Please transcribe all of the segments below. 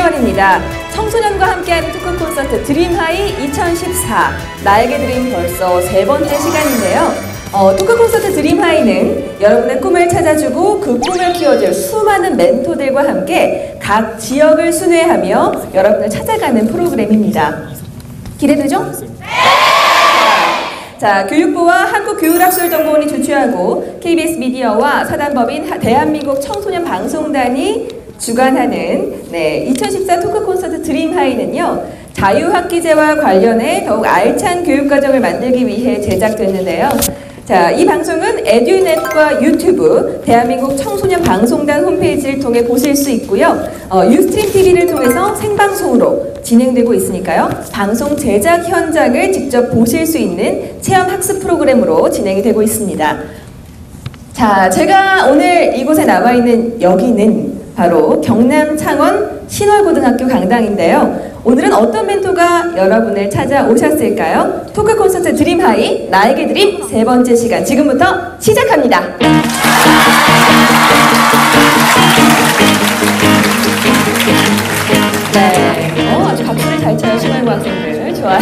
10월입니다. 청소년과 함께하는 토크 콘서트 드림하이 2014. 나에게 드림 벌써 세 번째 시간인데요. 토크 콘서트 드림하이는 여러분의 꿈을 찾아주고 그 꿈을 키워줄 수많은 멘토들과 함께 각 지역을 순회하며 여러분을 찾아가는 프로그램입니다. 기대되죠? 자, 교육부와 한국교육학술정보원이 주최하고 KBS 미디어와 사단법인 대한민국 청소년 방송단이 주관하는 2014 토크 콘서트 드림하이는요, 자유학기제와 관련해 더욱 알찬 교육과정을 만들기 위해 제작됐는데요. 자, 이 방송은 에듀넷과 유튜브, 대한민국 청소년 방송단 홈페이지를 통해 보실 수 있고요. 유스트림 TV를 통해서 생방송으로 진행되고 있으니까요. 방송 제작 현장을 직접 보실 수 있는 체험 학습 프로그램으로 진행이 되고 있습니다. 자, 제가 오늘 이곳에 나와 있는 여기는 바로 경남 창원 신월고등학교 강당인데요. 오늘은 어떤 멘토가 여러분을 찾아오셨을까요? 토크 콘서트 드림하이 나에게 드림 세 번째 시간 지금부터 시작합니다. 네, 아주 박수를 잘 쳐요. 신월고 학생들 좋아요.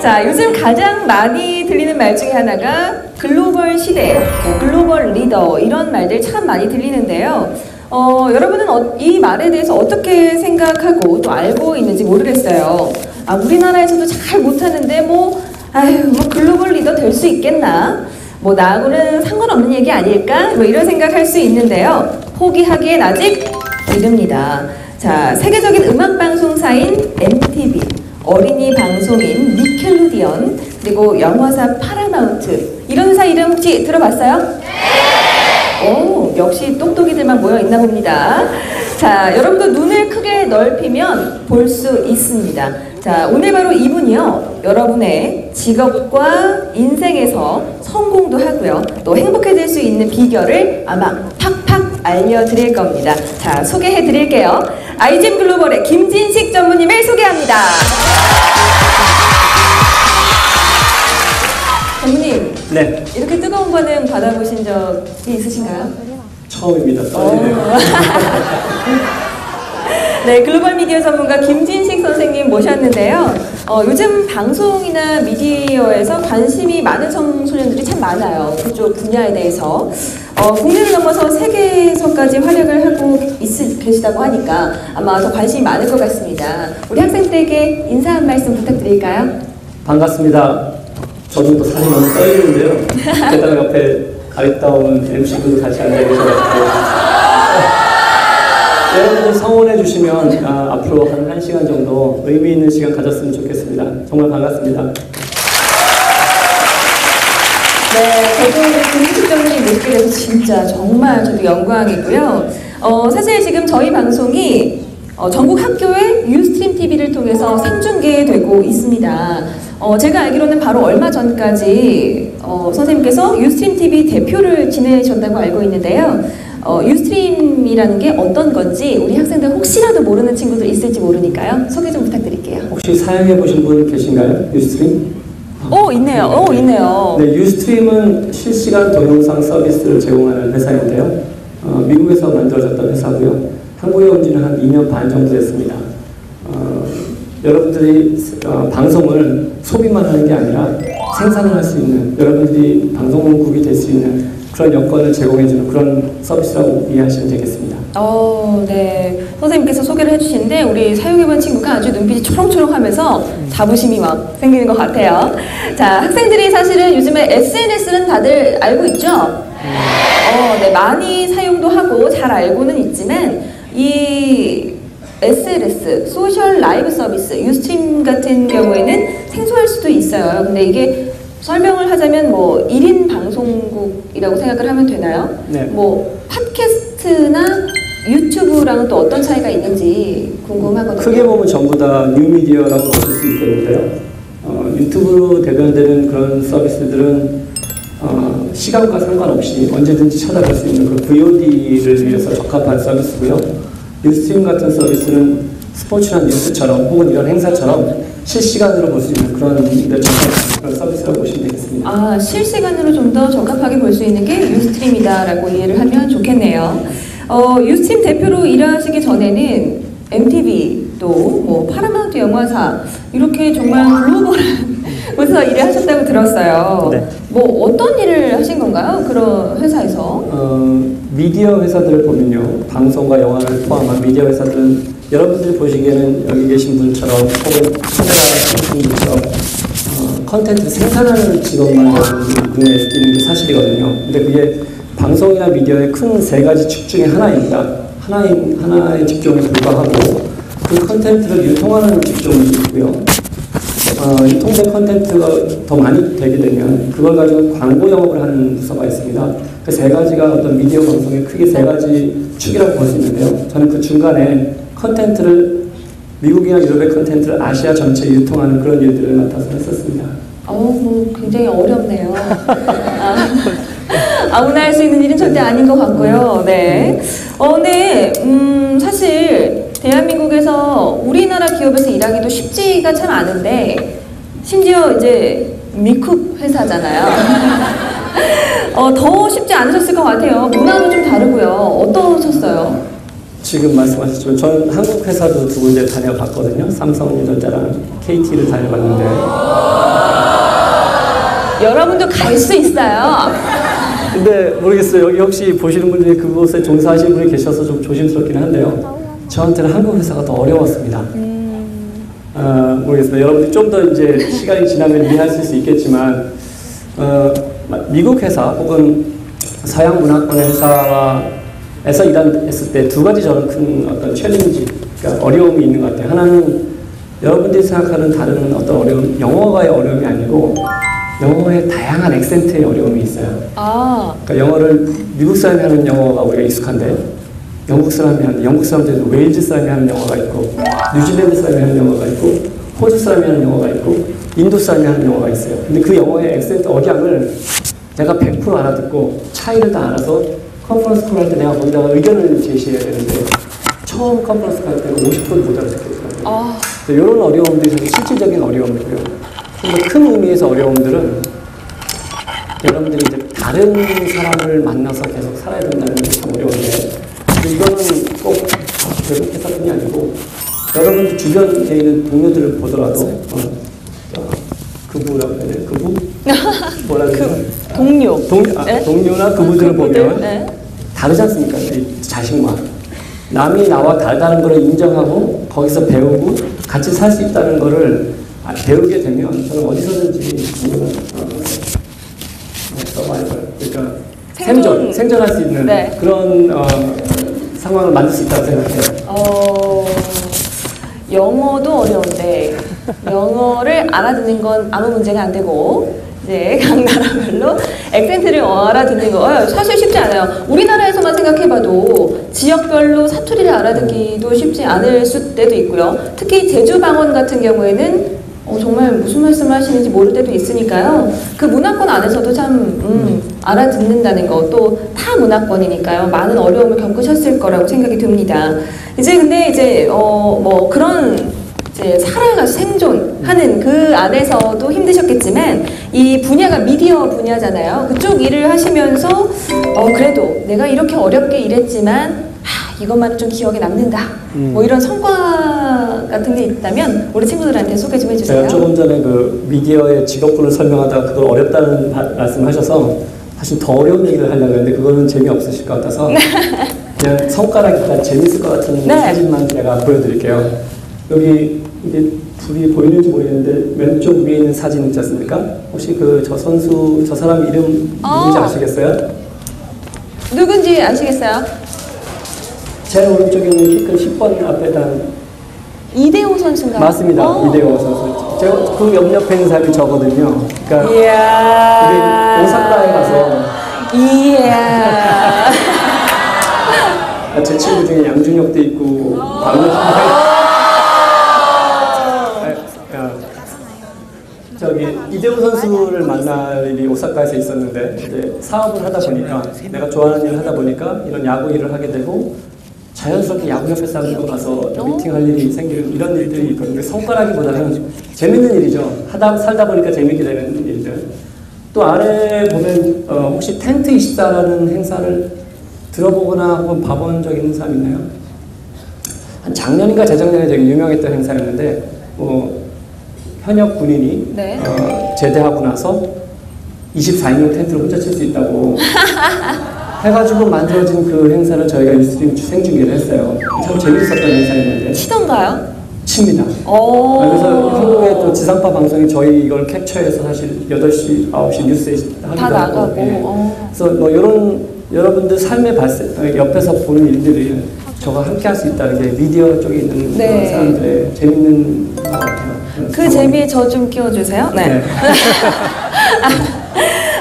자, 요즘 가장 많이 들리는 말 중에 하나가 글로벌 시대, 글로벌 리더 이런 말들 참 많이 들리는데요. 여러분은 이 말에 대해서 어떻게 생각하고 또 알고 있는지 모르겠어요. 우리나라에서도 잘 못하는데 글로벌 리더 될 수 있겠나? 나하고는 상관없는 얘기 아닐까? 이런 생각할 수 있는데요. 포기하기엔 아직 이릅니다. 자, 세계적인 음악방송사인 MTV, 어린이 방송인 니켈로디언, 그리고 영화사 파라마운트 이런 회사 이름 혹시 들어봤어요? 오, 역시 똑똑이들만 모여 있나 봅니다. 자, 여러분도 눈을 크게 넓히면 볼 수 있습니다. 자, 오늘 바로 이분이요, 여러분의 직업과 인생에서 성공도 하고요, 또 행복해질 수 있는 비결을 아마 팍팍 알려드릴 겁니다. 자, 소개해 드릴게요. 아이젠 글로벌의 김진식 전무님을 소개합니다. 전무님, 네. 이렇게 뜨거운 반응 받아보신 적이 있으신가요? 처음입니다. 떨리네요. 네, 글로벌 미디어 전문가 김진식 선생님 모셨는데요. 요즘 방송이나 미디어에서 관심이 많은 청소년들이 참 많아요. 그쪽 분야에 대해서. 국내를 넘어서 세계에서까지 활약을 하고 계시다고 하니까 아마 더 관심이 많을 것 같습니다. 우리 학생들에게 인사 한 말씀 부탁드릴까요? 반갑습니다. 저도 또 사실 너무 떨리는데요. 게다가 옆에 아리따운 MC분도 같이 앉아계셔가지고 여러분들 성원해 주시면 앞으로 한 1시간 정도 의미 있는 시간 가졌으면 좋겠습니다. 정말 반갑습니다. 네, 저도 김진식 전무님 뵙게 돼서 진짜 정말 저도 영광이고요. 사실 지금 저희 방송이 전국 학교의 유스트림 TV를 통해서 생중계되고 있습니다. 제가 알기로는 바로 얼마 전까지 선생님께서 유스트림 TV 대표를 지내셨다고 알고 있는데요. 유스트림이라는 게 어떤 건지 우리 학생들 혹시라도 모르는 친구들 있을지 모르니까요. 소개 좀 부탁드릴게요. 혹시 사용해 보신 분 계신가요? 유스트림? 있네요. 있네요. 네, 유스트림은 실시간 동영상 서비스를 제공하는 회사인데요. 미국에서 만들어졌던 회사고요. 한국에 온 지는 한 2년 반 정도 됐습니다. 여러분들이 방송을 소비만 하는 게 아니라 생산을 할 수 있는, 여러분들이 방송국이 될 수 있는 그런 여건을 제공해주는 그런 서비스라고 이해하시면 되겠습니다. 네. 선생님께서 소개를 해주시는데 우리 사용해본 친구가 아주 눈빛이 초롱초롱하면서 자부심이 막 생기는 것 같아요. 자, 학생들이 사실은 요즘에 SNS는 다들 알고 있죠? 네, 많이 사용도 하고 잘 알고는 있지만 이 SLS, 소셜 라이브 서비스, 유스트림 같은 경우에는 생소할 수도 있어요. 근데 이게 설명을 하자면 1인 방송국이라고 생각을 하면 되나요? 네. 팟캐스트나 유튜브랑은 또 어떤 차이가 있는지 궁금하거든요. 크게 보면 전부 다 뉴미디어라고 보실 수 있겠는데요. 유튜브로 대변되는 그런 서비스들은 시간과 상관없이 언제든지 찾아갈 수 있는 그 VOD를 위해서 적합한 서비스고요. 유스트림 같은 서비스는 스포츠나 뉴스처럼 혹은 이런 행사처럼 실시간으로 볼 수 있는 그런 서비스라고 보시면 되겠습니다. 실시간으로 좀 더 적합하게 볼 수 있는 게 유스트림이다라고 이해를 하면 좋겠네요. 유스트림 대표로 일하시기 전에는 MTV 또 뭐 파라마운트 영화사 이렇게 정말 글로벌한 곳에서 일을 하셨다고 들었어요. 네. 뭐 어떤 일을 하신 건가요? 그런 회사에서? 미디어 회사들을 보면요, 방송과 영화를 포함한 미디어 회사들은 여러분들이 보시기에는 여기 계신 분처럼 혹은 카메라 분들처럼 컨텐츠를 생산하는 직업만 눈에 띄는 게 사실이거든요. 근데 그게 방송이나 미디어의 큰 세 가지 축 중에 하나입니다. 하나의 직종에 불과하고 그 컨텐츠를 유통하는 직종이 있고요. 유통된 컨텐츠가 더 많이 되게 되면 그걸 가지고 광고 영업을 하는 부서가 있습니다. 그 세 가지가 어떤 미디어 방송의 크게 세 가지 축이라고 볼 수 있는데요. 저는 그 중간에 컨텐츠를 미국이나 유럽의 컨텐츠를 아시아 전체에 유통하는 그런 일들을 맡아서 했었습니다. 뭐 굉장히 어렵네요. 아무나 할 수 있는 일은 절대 아닌 것 같고요. 네. 근데 사실 대한민국에서 우리나라 기업에서 일하기도 쉽지가 참 않은데 심지어 이제 미국 회사잖아요. 더 쉽지 않으셨을 것 같아요. 문화도 좀 다르고요. 어떠셨어요? 지금 말씀하셨지만 저는 한국 회사도 두 군데 다녀봤거든요. 삼성유전자랑 KT를 다녀봤는데 여러분도 갈 수 있어요. 근데 모르겠어요. 여기 혹시 보시는 분 중에 그곳에 종사하시는 분이 계셔서 좀 조심스럽긴 한데요. 저한테는 한국 회사가 더 어려웠습니다. 모르겠습니다. 여러분들이 좀 더 이제 시간이 지나면 이해하실 수 있겠지만 미국 회사 혹은 서양 문화권의 회사에서 일했을 때 두 가지 저는 큰 어떤 챌린지, 그러니까 어려움이 있는 것 같아요. 하나는 여러분들이 생각하는 다른 어떤 어려움, 영어가의 어려움이 아니고 영어의 다양한 액센트의 어려움이 있어요. 그러니까 영어를 미국 사람이 하는 영어가 우리가 익숙한데 영국 사람이 하는, 영국 사람들도 웨일즈 사람이 하는 영어가 있고 뉴질랜드 사람이 하는 영어가 있고 호주 사람이 하는 영어가 있고 인도 사람이 하는 영어가 있어요. 근데 그 영어의 액센트 억양을 내가 100% 알아듣고 차이를 다 알아서 컨퍼런스 콜 할 때 내가 먼저 의견을 제시해야 되는데 처음 컨퍼런스 콜 할 때는 50%못 알아듣겠더라고요. 이런 어려움들이 사실 실질적인 어려움이고요. 좀 더 큰 의미에서 어려움들은 여러분들이 이제 다른 사람을 만나서 계속 살아야 된다는 게 참 어려운데 이거는 꼭 외국 회사뿐이 아니고 여러분들 주변에 있는 동료들을 보더라도 그부라고 해야 돼요? 그부? 뭐라 그래요? 동료. 동료나 그부들을 보면 네. 다르지 않습니까? 이 자신과 남이 나와 다르다는 걸 인정하고 거기서 배우고 같이 살 수 있다는 것을 배우게 되면 저는 어디서든지 서바이벌, 그러니까 생존할 수 있는 네. 그런 상황을 만들 수 있다고 생각해요. 영어도 어려운데 영어를 알아듣는 건 아무 문제가 안 되고 이제 각 나라별로 액센트를 알아듣는 거 사실 쉽지 않아요. 우리나라에서만 생각해봐도 지역별로 사투리를 알아듣기도 쉽지 않을 때도 있고요. 특히 제주 방언 같은 경우에는 정말 무슨 말씀을 하시는지 모를 때도 있으니까요. 그 문화권 안에서도 참 알아듣는다는 거, 또 타 문화권이니까요. 많은 어려움을 겪으셨을 거라고 생각이 듭니다. 근데 뭐 그런 이제 살아가서 생존하는 그 안에서도 힘드셨겠지만 이 분야가 미디어 분야잖아요. 그쪽 일을 하시면서 그래도 내가 이렇게 어렵게 일했지만 이것만은 좀 기억에 남는다. 뭐 이런 성과 같은 게 있다면 우리 친구들한테 소개 좀 해주세요. 제가 조금 전에 그 미디어의 직업군을 설명하다가 그걸 어렵다는 말씀하셔서 사실 더 어려운 얘기를 하려고 했는데 그거는 재미없으실 것 같아서 그냥 손가락이 재밌을 것 같은 사진만 제가 보여드릴게요. 여기 이게 둘이 보이는지 모르겠는데 왼쪽 위에 있는 사진 있지 않습니까? 혹시 저 선수, 저 사람 이름 누군지 아시겠어요? 누군지 아시겠어요? 제 오른쪽에 있는 키 큰 10번 앞에다 이대호 선수인가요? 맞습니다. 이대호 선수. 제가 그 옆에 있는 사람이 저거든요. 그러니까 이야. 우리 오사카에 가서 이야. 제 친구 중에 양준혁도 있고 저기 이대호 선수를 만날 일이 오사카에서 있었는데 이제 사업을 하다 보니까 내가 좋아하는 일을 하다 보니까 이런 야구 일을 하게 되고 자연스럽게 야구협회 사람들과 가서 미팅할 일이 생기는 이런 일들이 있거든요. 성과라기보다는 재밌는 일이죠. 살다 보니까 재밌게 되는 일들. 또 아래 보면 혹시 텐트24라는 행사를 들어보거나 혹은 봐본 적 있는 사람 있나요? 한 작년인가 재작년에 되게 유명했던 행사였는데 현역 군인이 네. 제대하고 나서 24인용 텐트를 혼자 칠 수 있다고 해가지고 만들어진 그 행사를 저희가 유스트림 생중계를 했어요. 참 재밌었던 행사였는데. 치던가요? 칩니다. 그래서 한국의 또 지상파 방송이 저희 이걸 캡처해서 사실 8시, 9시 뉴스에 하기도 다 나가고. 예. 그래서 뭐 이런 여러분들 삶의 옆에서 보는 일들이 저와 함께 할 수 있다는 게 미디어 쪽에 있는 네. 사람들의 재밌는 것 같아요. 그 재미에 저 좀 끼워주세요. 네. 네.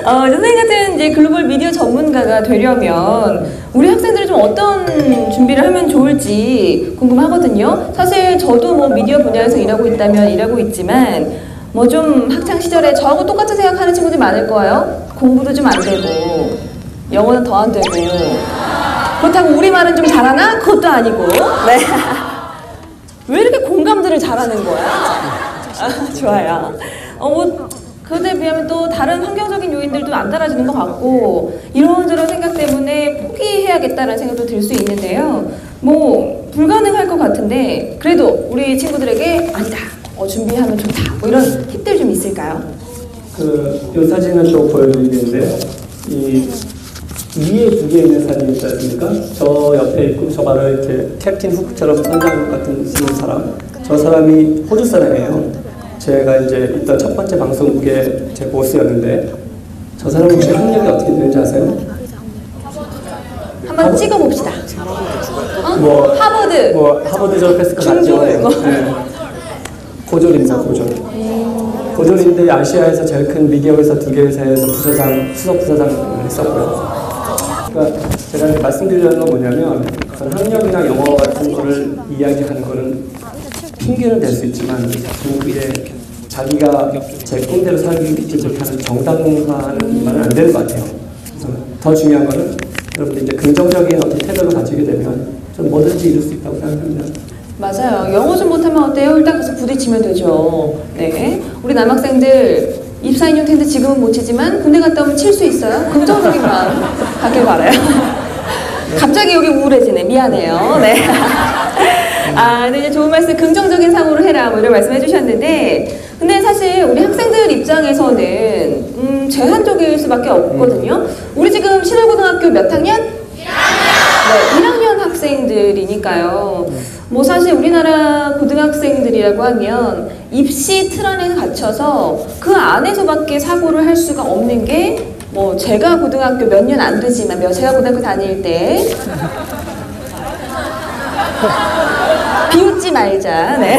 선생님 같은 이제 글로벌 미디어 전문가가 되려면 우리 학생들이 좀 어떤 준비를 하면 좋을지 궁금하거든요. 사실 저도 뭐 미디어 분야에서 일하고 있다면 일하고 있지만 뭐 좀 학창 시절에 저하고 똑같은 생각하는 친구들이 많을 거예요. 공부도 좀 안 되고 영어는 더 안 되고 그렇다고 우리말은 좀 잘하나? 그것도 아니고. 네. 왜 이렇게 공감들을 잘하는 거야? 좋아요. 그에 비하면 또 다른 환경적인 요인들도 안 따라주는 것 같고 이런저런 생각 때문에 포기해야겠다는 생각도 들 수 있는데요. 뭐 불가능할 것 같은데 그래도 우리 친구들에게 아니다. 준비하면 좋다. 뭐 이런 팁들 좀 있을까요? 이 사진은 또 보여드리겠는데요. 이 위에 2개 있는 사진이 있지 않습니까? 저 옆에 있고 저 바로 이렇게 캡틴 훅처럼 선장 같은 쓰는 사람. 저 사람이 호주 사람이에요. 제가 이제 있던 첫 번째 방송국의 제 보스였는데 저 사람 혹시 학력이 어떻게 되는지 아세요? 한번 찍어봅시다. 하버드. 하버드 졸업했을 것 같죠? 중졸. 네. 고졸입니다, 고졸. 고졸인데 아시아에서 제일 큰 미디어 회사 2개 회사에서 부서장, 수석 부서장을 했었고요. 그러니까 제가 이제 말씀드리려는 건 뭐냐면 학력이나 영어 같은 거를 이야기하는 거는 핑계는 될 수 있지만 중국에 자기가 제 꿈대로 살기 못하는 정당화하는 말은 안 되는 것 같아요. 그래서 더 중요한 거는 여러분들 이제 긍정적인 어떤 태도를 가지게 되면 좀 뭐든지 이룰 수 있다고 생각합니다. 맞아요. 영어 좀 못하면 어때요? 일단 가서 부딪히면 되죠. 네. 우리 남학생들 24인용 텐트 지금은 못 치지만 군대 갔다 오면 칠 수 있어요? 긍정적인 마음 갖길 바라요. 갑자기 여기 우울해지네. 미안해요. 네. 근데 이제 좋은 말씀, 긍정적인 사고로 해라, 뭐 이런 말씀 해주셨는데, 근데 사실 우리 학생들 입장에서는, 제한적일 수밖에 없거든요. 우리 지금 신월고등학교 몇 학년? 1학년! 네, 1학년 학생들이니까요. 뭐 사실 우리나라 고등학생들이라고 하면 입시 틀 안에 갇혀서 그 안에서밖에 사고를 할 수가 없는 게 뭐 제가 고등학교 몇 년 안 되지만 제가 고등학교 다닐 때 비웃지 말자. 네.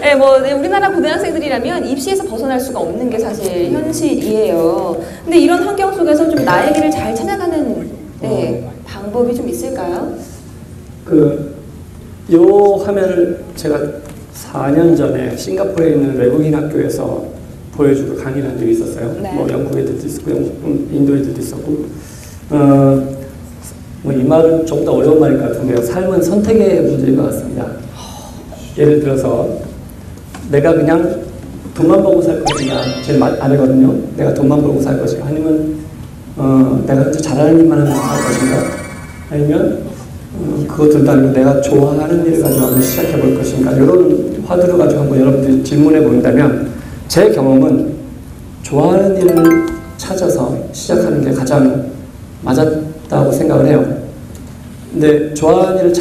네, 뭐 우리나라 고등학생들이라면 입시에서 벗어날 수가 없는 게 사실 현실이에요. 근데 이런 환경 속에서 좀 나의 길을 잘 찾아가는 방법이 좀 있을까요? 요 화면을 제가 4년 전에 싱가포르에 있는 외국인 학교에서 보여주고 강의를 한 적이 있었어요. 네. 뭐 영국 애들도 있었고 인도 애들도 있었고 뭐 이 말은 좀 더 어려운 말일 것 같은데요. 삶은 선택의 문제인 것 같습니다. 예를 들어서 내가 그냥 돈만 벌고 살 것인가 제일 아래거든요. 내가 돈만 벌고 살 것인가 아니면 내가 잘하는 일만 하면서 살 것인가 아니면 그거 둘 다 아니고 내가 좋아하는 일을 가지고 한번 시작해 볼 것인가 이런 화두를 가지고 한번 여러분들이 질문해 본다면 제 경험은 좋아하는 일을 찾아서 시작하는 게 가장 맞았다고 생각을 해요. 근데 좋아하는 일을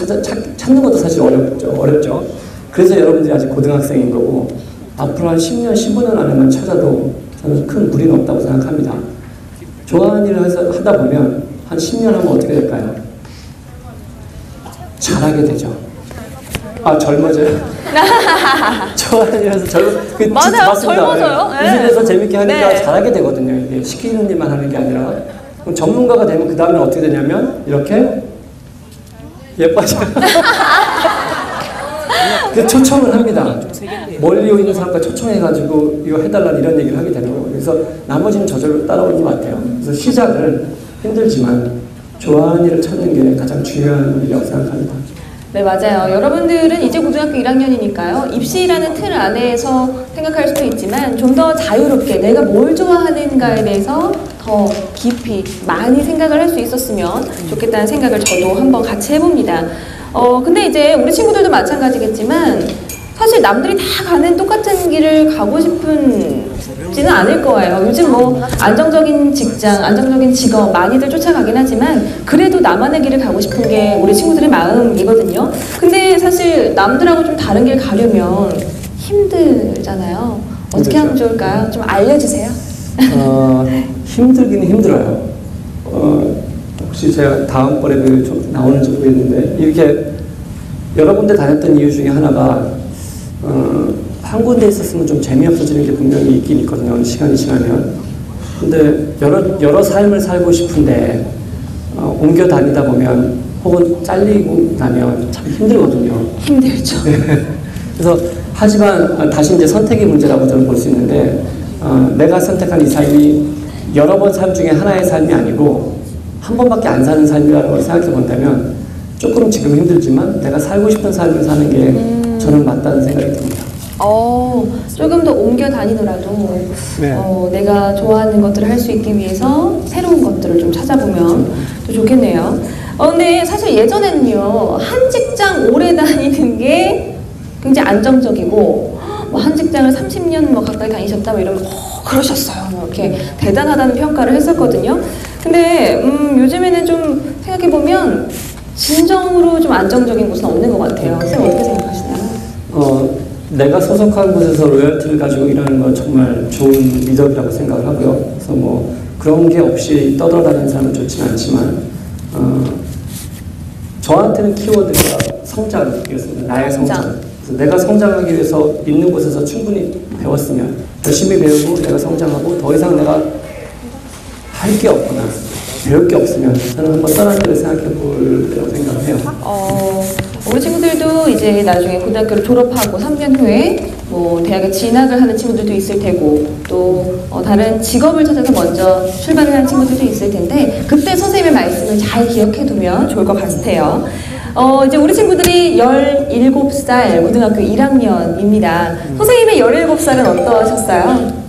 찾는 것도 사실 어렵죠. 그래서 여러분들이 아직 고등학생인 거고 앞으로 한 10년, 15년 안에만 찾아도 저는 큰 무리는 없다고 생각합니다. 좋아하는 일을 하다 보면 한 10년 하면 어떻게 될까요? 잘하게 되죠. 젊어져요. 좋아하는 일에서 맞아요. 젊어져요. 비즈니스에서 재밌게 하니까 네. 잘하게 되거든요. 이게 시키는 일만 하는 게 아니라. 그럼 전문가가 되면 그 다음에 어떻게 되냐면 이렇게 예뻐져요. 그 초청을 합니다. 멀리 있는 사람과 초청해가지고 이거 해달라 이런 얘기를 하게 되는 거예요. 그래서 나머지는 저절로 따라오는 것 같아요. 그래서 시작을 힘들지만 좋아하는 일을 찾는 게 가장 중요한 일이라고 생각합니다. 네, 맞아요. 여러분들은 이제 고등학교 1학년이니까요. 입시라는 틀 안에서 생각할 수도 있지만 좀 더 자유롭게 내가 뭘 좋아하는가에 대해서 더 깊이 많이 생각을 할 수 있었으면 좋겠다는 생각을 저도 한번 같이 해봅니다. 근데 이제 우리 친구들도 마찬가지겠지만 사실 남들이 다 가는 똑같은 길을 가고 싶은지는 않을 거예요. 요즘 뭐 안정적인 직장, 안정적인 직업 많이들 쫓아가긴 하지만 그래도 나만의 길을 가고 싶은 게 우리 친구들의 마음이거든요. 근데 사실 남들하고 좀 다른 길 가려면 힘들잖아요. 어떻게 하면 좋을까요? 좀 알려주세요. 힘들긴 힘들어요. 혹시 제가 다음번에도 좀 나오는지 모르겠는데 이렇게 여러 군데 다녔던 이유 중에 하나가 한 군데 있었으면 좀 재미없어지는 게 분명히 있긴 있거든요. 시간이 지나면. 근데 여러 삶을 살고 싶은데 옮겨 다니다 보면 혹은 잘리고 나면 참 힘들거든요. 힘들죠. 그래서 하지만 다시 이제 선택의 문제라고 저는 볼 수 있는데 내가 선택한 이 삶이 여러 번 삶 중에 하나의 삶이 아니고 한 번밖에 안 사는 삶이라는 걸 생각해 본다면 조금 지금 힘들지만 내가 살고 싶은 삶을 사는 게 저는 맞다는 생각이 듭니다. 조금 더 옮겨 다니더라도 네. 내가 좋아하는 것들을 할 수 있기 위해서 새로운 것들을 좀 찾아보면 더 좋겠네요. 근데 사실 예전에는요, 한 직장 오래 다니는 게 굉장히 안정적이고 한 직장을 30년 가까이 다니셨다 이러면 그러셨어요. 이렇게 대단하다는 평가를 했었거든요. 근데 요즘에는 좀 생각해보면 진정으로 좀 안정적인 곳은 없는 것 같아요. 선생님 어떻게 생각하시나요? 내가 소속한 곳에서 로열티를 가지고 일하는 건 정말 좋은 미덕이라고 생각을 하고요. 그래서 뭐 그런 게 없이 떠돌아다니는 사람은 좋지는 않지만 저한테는 키워드가 성장이었습니다. 나의 성장. 그래서 내가 성장하기 위해서 있는 곳에서 충분히 배웠으면 열심히 배우고 내가 성장하고 더 이상 내가 할 게 없거나 배울 게 없으면 저는 한번 떠나는 걸 생각해 보려고 생각을 해요. 우리 친구들도 이제 나중에 고등학교를 졸업하고 3년 후에 뭐 대학에 진학을 하는 친구들도 있을 테고 또 다른 직업을 찾아서 먼저 출발을 하는 친구들도 있을 텐데 그때 선생님의 말씀을 잘 기억해 두면 좋을 것 같아요. 이제 우리 친구들이 17살 고등학교 1학년입니다. 선생님의 17살은 어떠셨어요?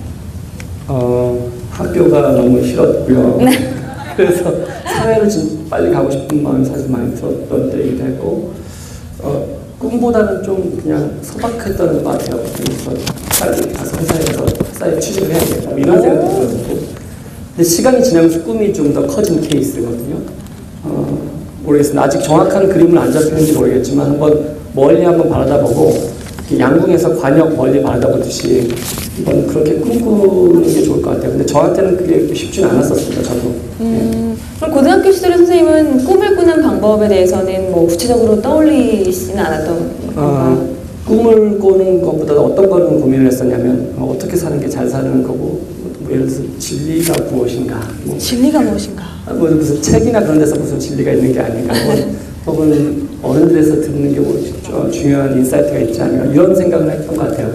학교가 너무 싫었고요. 네. 그래서 사회를 빨리 가고 싶은 마음이 사실 많이 들었던 때이기도 했고 꿈보다는 좀 그냥 소박했던 것 같아요. 그래서 빨리 가서 회사에 취직을 해야겠다 뭐 이런 생각이 들었고 근데 시간이 지나면서 꿈이 좀 더 커진 케이스거든요. 모르겠습니다. 아직 정확한 그림은 안 잡히는지 모르겠지만 멀리 한번 바라다보고 양궁에서 관역 멀리 바라다보듯이 한번 그렇게 꿈꾸는 게 좋을 것 같아요. 근데 저한테는 그게 쉽지는 않았었습니다. 저도. 그럼 고등학교 시절에 선생님은 꿈을 꾸는 방법에 대해서는 뭐 구체적으로 떠올리지는 않았던 건가요? 꿈을 꾸는 것보다 어떤 거는 고민을 했었냐면 어떻게 사는 게 잘 사는 거고 뭐 예를 들어서 진리가 무엇인가 진리가 무엇인가 뭐 무슨 책이나 그런 데서 무슨 진리가 있는 게 아닌가 혹은 어른들에서 듣는 게 뭐 중요한 인사이트가 있지 않을까 이런 생각을 했던 것 같아요.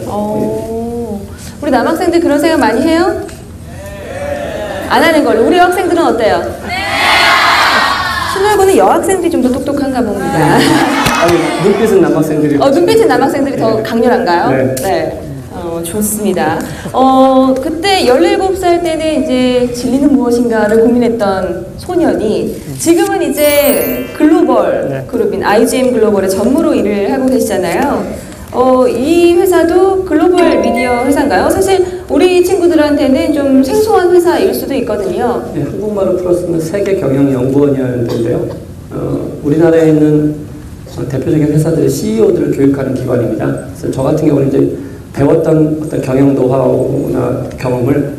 우리 남학생들 그런 생각 많이 해요? 안 하는 걸로. 우리 여학생들은 어때요? 신월고는 여학생들이 좀 더 똑똑한가 봅니다. 눈빛은 남학생들이 눈빛은 남학생들이 더 강렬한가요? 네. 좋습니다. 그때 17살 때는 이제 진리는 무엇인가를 고민했던 소년이 지금은 이제 글로벌 그룹인 IGM 글로벌의 전무로 일을 하고 계시잖아요. 이 회사도 글로벌 미디어 회사인가요? 사실 우리 친구들한테는 좀 생소한 회사일 수도 있거든요. 네, 한국말로 풀었으면 세계경영연구원이라는 데인데요. 우리나라에 있는 대표적인 회사들의 CEO들을 교육하는 기관입니다. 그래서 저 같은 경우는 이제 배웠던 어떤 경영 노하우나 경험을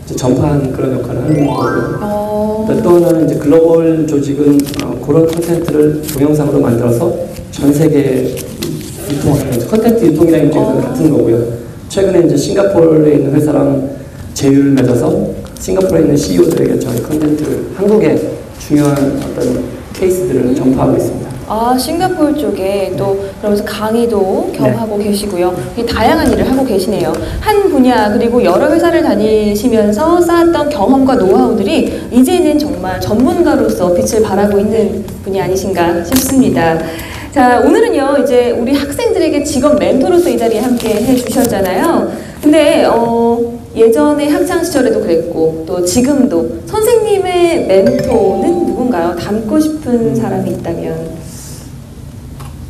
이제 전파하는 그런 역할을 하는 거고요. 또 하나는 이제 글로벌 조직은 그런 콘텐츠를 동영상으로 만들어서 전 세계에 유통하는 콘텐츠 유통이라는 입장에서는 같은 거고요. 최근에 이제 싱가포르에 있는 회사랑 제휴를 맺어서 싱가포르에 있는 CEO들에게 저희 콘텐츠를 한국의 중요한 어떤 케이스들을 전파하고 있습니다. 싱가포르 쪽에 또 그러면서 강의도 겸하고 계시고요. 다양한 일을 하고 계시네요. 한 분야 그리고 여러 회사를 다니시면서 쌓았던 경험과 노하우들이 이제는 정말 전문가로서 빛을 발하고 있는 분이 아니신가 싶습니다. 자, 오늘은요, 이제 우리 학생들에게 직업 멘토로서 이 자리에 함께 해주셨잖아요. 근데, 예전에 학창시절에도 그랬고, 또 지금도 선생님의 멘토는 누군가요? 닮고 싶은 사람이 있다면?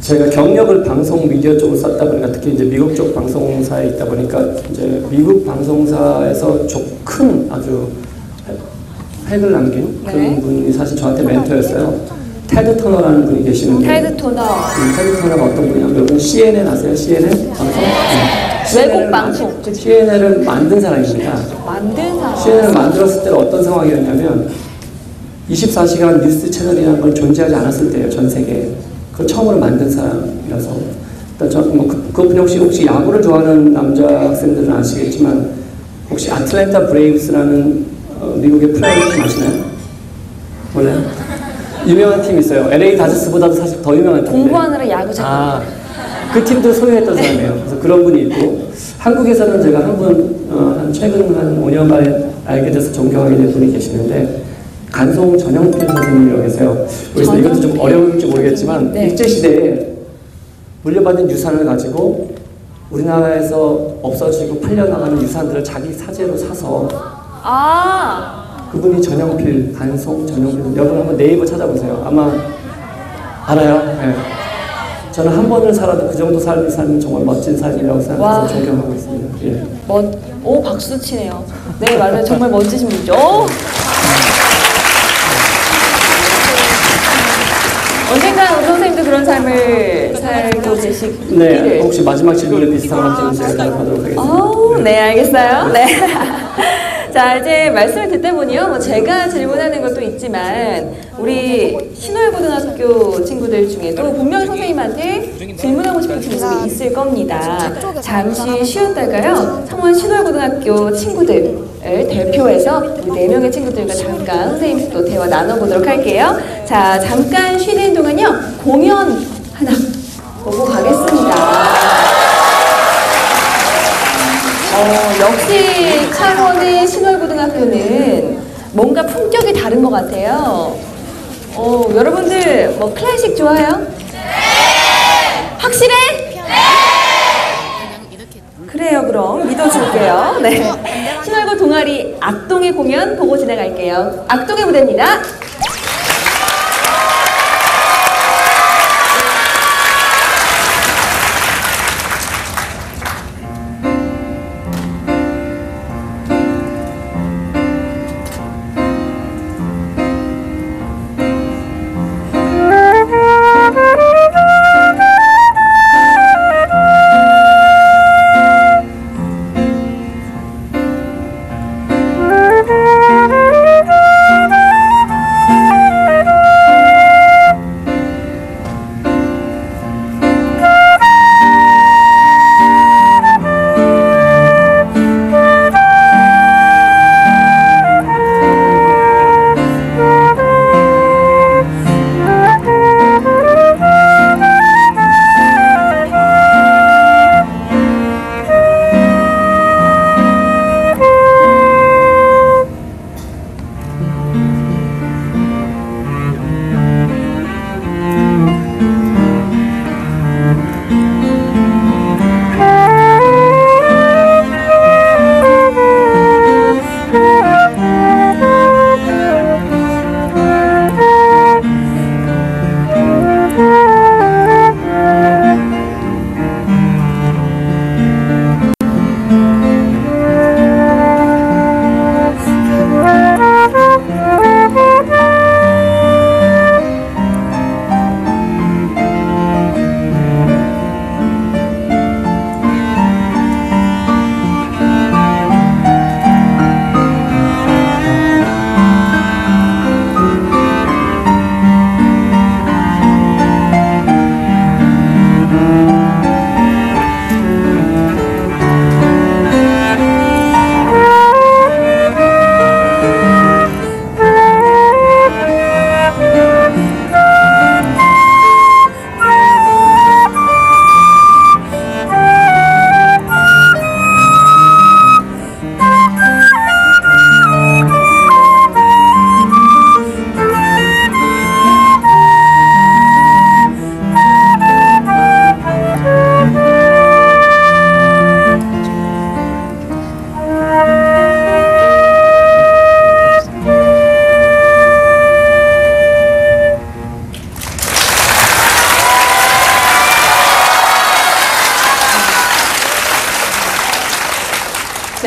제가 경력을 방송 미디어 쪽으로 썼다 보니까 특히 이제 미국 쪽 방송사에 있다 보니까 이제 미국 방송사에서 큰 아주 획을 남긴 네. 그런 분이 사실 저한테 멘토였어요. 테드 터너라는 분이 계시는데 테드 토너. 테드 터너가 어떤 분이냐면 여러분 CNN 아세요? CNN 방송? 외국 방송. CNN을 만든 사람입니다. 만든 사람. CNN을 만들었을 때는 어떤 상황이었냐면 24시간 뉴스 채널이라는 건 존재하지 않았을 때예요. 전 세계에. 그걸 처음으로 만든 사람이라서 일단 그분이 혹시 야구를 좋아하는 남자 학생들은 아시겠지만 혹시 아틀랜타 브레이브스라는 미국의 프로야구 팀 아시나요? 몰라요? 유명한 팀이 있어요. LA 다저스보다도 사실 더 유명한 팀인데 공부하느라 야구 잘. 그 팀도 소유했던 사람이에요. 그래서 그런 분이 있고 한국에서는 제가 한 최근 한 5년간에 알게 돼서 존경하게 된 분이 계시는데 간송 전영필 선생님이라고 계세요. 그래서 이것도 좀 어려울지 모르겠지만 네. 일제시대에 물려받은 유산을 가지고 우리나라에서 없어지고 팔려나가는 유산들을 자기 사재로 사서 그분이 전영필, 간송 전영필. 여러분 한번 네이버 찾아보세요. 아마 알아요. 네. 저는 한 번을 살아도 그 정도 삶이 살면 정말 멋진 삶이라고 생각해서 존경하고 있습니다. 예. 오, 박수 치네요. 네, 맞아요. 정말 멋지신 분이죠. 오. 언젠가 우리 선생님도 그런 삶을 살고 계시기를. 네, 혹시 마지막 질문에 비슷한 건 제가 대답하도록 하겠습니다. 네, 알겠어요. 네. 자, 이제 말씀을 듣다 보니요, 뭐 제가 질문하는 것도 있지만 우리 신월고등학교 친구들 중에도 분명히 선생님한테 질문하고 싶은 질문이 있을 겁니다. 잠시 쉬었다가요, 창원 신월고등학교 친구들을 대표해서 우리 4명의 친구들과 잠깐 선생님 또 대화 나눠보도록 할게요. 자, 잠깐 쉬는 동안요, 공연 하나 보고 가겠습니다. 역시 창원의 신월고등학교는 뭔가 품격이 다른 것 같아요. 여러분들 뭐 클래식 좋아해요? 네! 확실해? 네! 그래요, 그럼 믿어줄게요. 네. 신월고 동아리 악동의 공연 보고 지나갈게요. 악동의 무대입니다.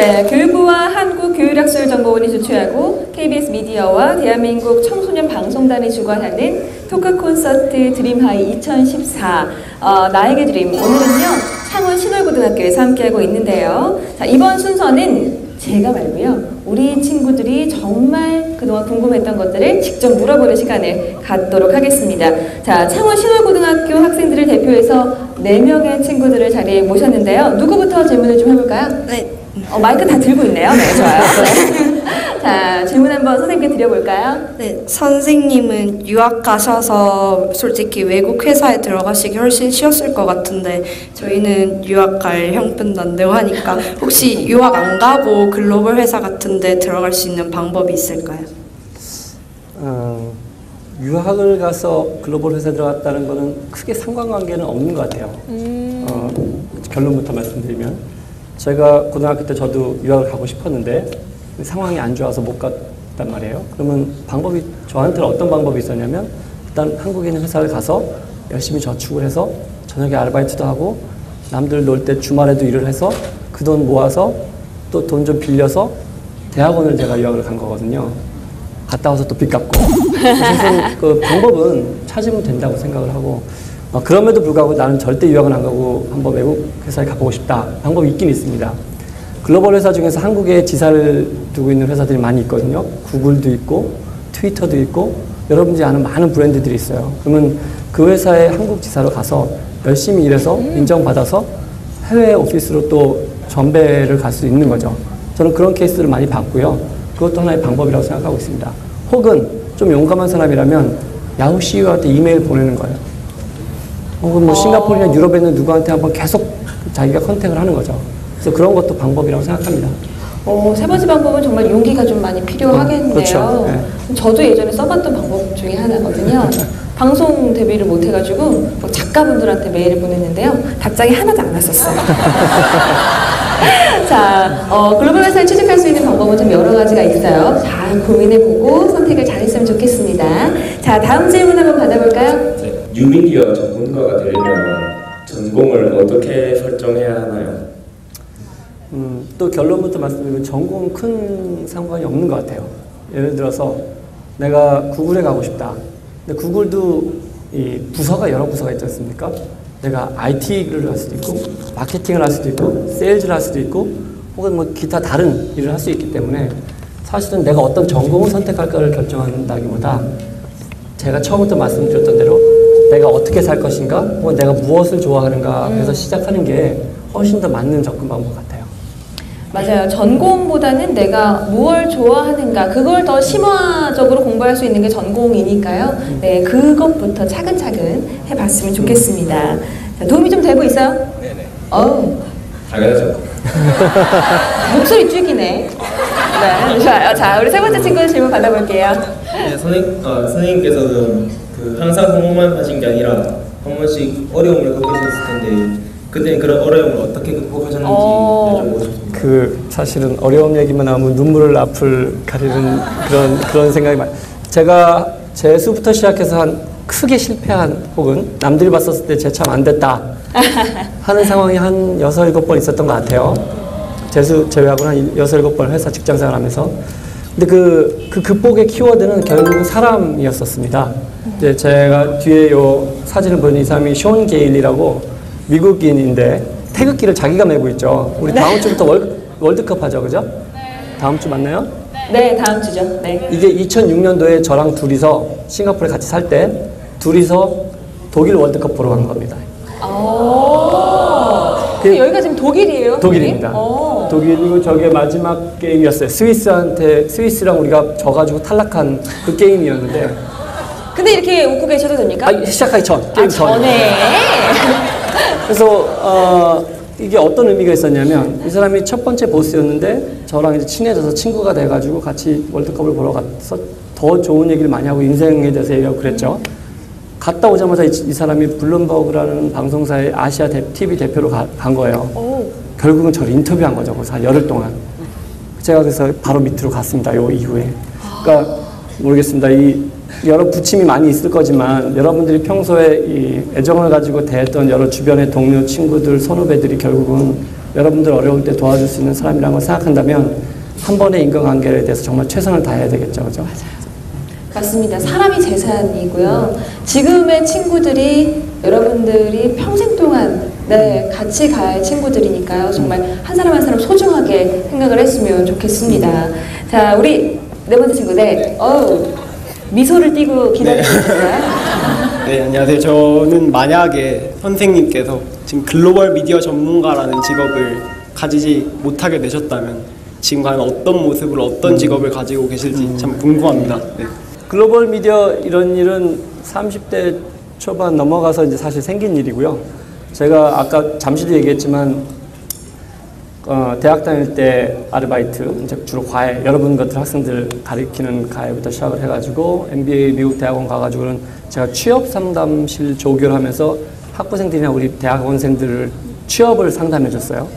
네, 교육부와 한국교육학술정보원이 주최하고 KBS 미디어와 대한민국 청소년 방송단이 주관하는 토크 콘서트 드림하이 2014 나에게 드림. 오늘은요 창원 신월고등학교에서 함께하고 있는데요. 자, 이번 순서는 제가 말고요 우리 친구들이 정말 그동안 궁금했던 것들을 직접 물어보는 시간을 갖도록 하겠습니다. 자, 창원 신월고등학교 학생들을 대표해서 4명의 친구들을 자리에 모셨는데요. 누구부터 질문을 좀 해볼까요? 네. 마이크 다 들고 있네요. 네, 좋아요. 자, 질문 한번 선생님께 드려볼까요? 네, 선생님은 유학 가셔서 솔직히 외국 회사에 들어가시기 훨씬 쉬웠을 것 같은데 저희는 유학 갈 형편도 안 되고 하니까 혹시 유학 안 가고 글로벌 회사 같은 데 들어갈 수 있는 방법이 있을까요? 유학을 가서 글로벌 회사에 들어갔다는 거는 크게 상관관계는 없는 것 같아요. 결론부터 말씀드리면 제가 고등학교 때 저도 유학을 가고 싶었는데 상황이 안 좋아서 못 갔단 말이에요. 그러면 방법이 저한테는 어떤 방법이 있었냐면 일단 한국에 있는 회사를 가서 열심히 저축을 해서 저녁에 아르바이트도 하고 남들 놀 때 주말에도 일을 해서 그 돈 모아서 또 돈 좀 빌려서 대학원을 제가 유학을 간 거거든요. 갔다 와서 또 빚 갚고. 그래서 그 방법은 찾으면 된다고 생각을 하고 그럼에도 불구하고 나는 절대 유학은 안 가고 한번 외국 회사에 가보고 싶다. 방법이 있긴 있습니다. 글로벌 회사 중에서 한국에 지사를 두고 있는 회사들이 많이 있거든요. 구글도 있고 트위터도 있고 여러분들이 아는 많은 브랜드들이 있어요. 그러면 그 회사에 한국 지사로 가서 열심히 일해서 인정받아서 해외 오피스로 또 전배를 갈 수 있는 거죠. 저는 그런 케이스를 많이 봤고요. 그것도 하나의 방법이라고 생각하고 있습니다. 혹은 좀 용감한 사람이라면 야후 CEO한테 이메일 보내는 거예요. 혹은 뭐 싱가포르나 유럽에 있는 누구한테 한번 계속 자기가 컨택을 하는 거죠. 그래서 그런 것도 방법이라고 생각합니다. 세 번째 방법은 정말 용기가 좀 많이 필요하겠네요. 그렇죠. 네. 저도 예전에 써봤던 방법 중에 하나거든요. 방송 데뷔를 못해가지고 작가분들한테 메일을 보냈는데요. 답장이 하나도 안 왔었어요. 자, 글로벌 회사에 취직할 수 있는 방법은 좀 여러 가지가 있어요. 잘 고민해보고 선택을 잘했으면 좋겠습니다. 자, 다음 질문 한번 받아볼까요? 네, 뉴미디어 전문가가 되려면 전공을 어떻게 설정해야 하나요? 또 결론부터 말씀드리면 전공은 큰 상관이 없는 것 같아요. 예를 들어서 내가 구글에 가고 싶다. 근데 구글도 이 부서가 여러 부서가 있지 않습니까? 내가 IT를 할 수도 있고 마케팅을 할 수도 있고 세일즈를 할 수도 있고 혹은 뭐 기타 다른 일을 할 수 있기 때문에 사실은 내가 어떤 전공을 선택할까를 결정한다기보다 제가 처음부터 말씀드렸던 대로 내가 어떻게 살 것인가 혹은 내가 무엇을 좋아하는가 해서 시작하는 게 훨씬 더 맞는 접근 방법 같아요. 맞아요. 전공보다는 내가 무엇을 좋아하는가 그걸 더 심화적으로 공부할 수 있는 게 전공이니까요. 네, 그것부터 차근차근 해봤으면 좋겠습니다. 자, 도움이 좀 되고 있어요? 네네. 당연하죠. 목소리 죽이네. 네, 좋아요. 자, 우리 세 번째 친구 질문 받아볼게요. 네, 선생님께서는 항상 홍보만 하신 게 아니라 한 번씩 어려움을 겪으셨을 텐데 그때 그런 어려움을 어떻게 극복하셨는지 여쭤보고 싶습니다. 사실은 어려운 얘기만 하면 눈물을 앞을 가리는 그런 생각이 많아요. 제가 재수부터 시작해서 한 크게 실패한 혹은 남들이 봤었을 때 쟤 참 안 됐다 하는 상황이 한 6, 7번 있었던 것 같아요. 재수 제외하고 한 6, 7번 회사 직장생활 하면서. 근데 그 극복의 키워드는 결국은 사람이었었습니다. 이제 제가 뒤에 요 사진을 보는 이 사람이 숀 게일리라고 미국인인데 태극기를 자기가 메고 있죠. 우리 다음 주부터 월드컵 하죠, 그죠? 네. 다음 주 맞나요? 네, 다음 주죠. 네. 이게 2006년도에 저랑 둘이서 싱가포르에 같이 살 때 둘이서 독일 월드컵 보러 간 겁니다. 여기가 지금 독일이에요? 독일입니다. 독일이고 저게 마지막 게임이었어요. 스위스랑 우리가 져가지고 탈락한 그 게임이었는데. 근데 이렇게 웃고 계셔도 됩니까? 시작하기 전, 게임 전에. 그래서 이게 어떤 의미가 있었냐면 이 사람이 첫 번째 보스였는데 저랑 이제 친해져서 친구가 돼가지고 같이 월드컵을 보러 가서 더 좋은 얘기를 많이 하고 인생에 대해서 얘기하고 그랬죠. 갔다 오자마자 이 사람이 블룸버그라는 방송사의 아시아 TV 대표로 간 거예요. 결국은 저를 인터뷰한 거죠. 그래서 한 열흘 동안. 제가 그래서 바로 밑으로 갔습니다. 요 이후에. 그러니까 모르겠습니다. 여러 부침이 많이 있을 거지만 여러분들이 평소에 이 애정을 가지고 대했던 여러 주변의 동료, 친구들, 선후배들이 결국은 여러분들 어려울 때 도와줄 수 있는 사람이라는 걸 생각한다면 한 번의 인간관계에 대해서 정말 최선을 다해야 되겠죠, 그죠? 맞습니다. 사람이 재산이고요. 지금의 친구들이 여러분들이 평생 동안 같이 갈 친구들이니까요. 정말 한 사람 한 사람 소중하게 생각을 했으면 좋겠습니다. 자, 우리 네 번째 친구, 미소를 띠고 기다리고 있어요. 네, 안녕하세요. 저는 만약에 선생님께서 지금 글로벌 미디어 전문가라는 직업을 가지지 못하게 되셨다면 지금 과연 어떤 모습으로 어떤 직업을 가지고 계실지 참 궁금합니다. 네. 글로벌 미디어 이런 일은 30대 초반 넘어가서 이제 사실 생긴 일이고요. 제가 아까 잠시도 얘기했지만 대학 다닐 때 아르바이트, 이제 주로 과외, 여러분 같은 학생들 가르치는 과외부터 시작을 해가지고 MBA 미국 대학원 가가지고는 제가 취업 상담실 조교를 하면서 학부생들이나 우리 대학원생들을 취업을 상담해줬어요.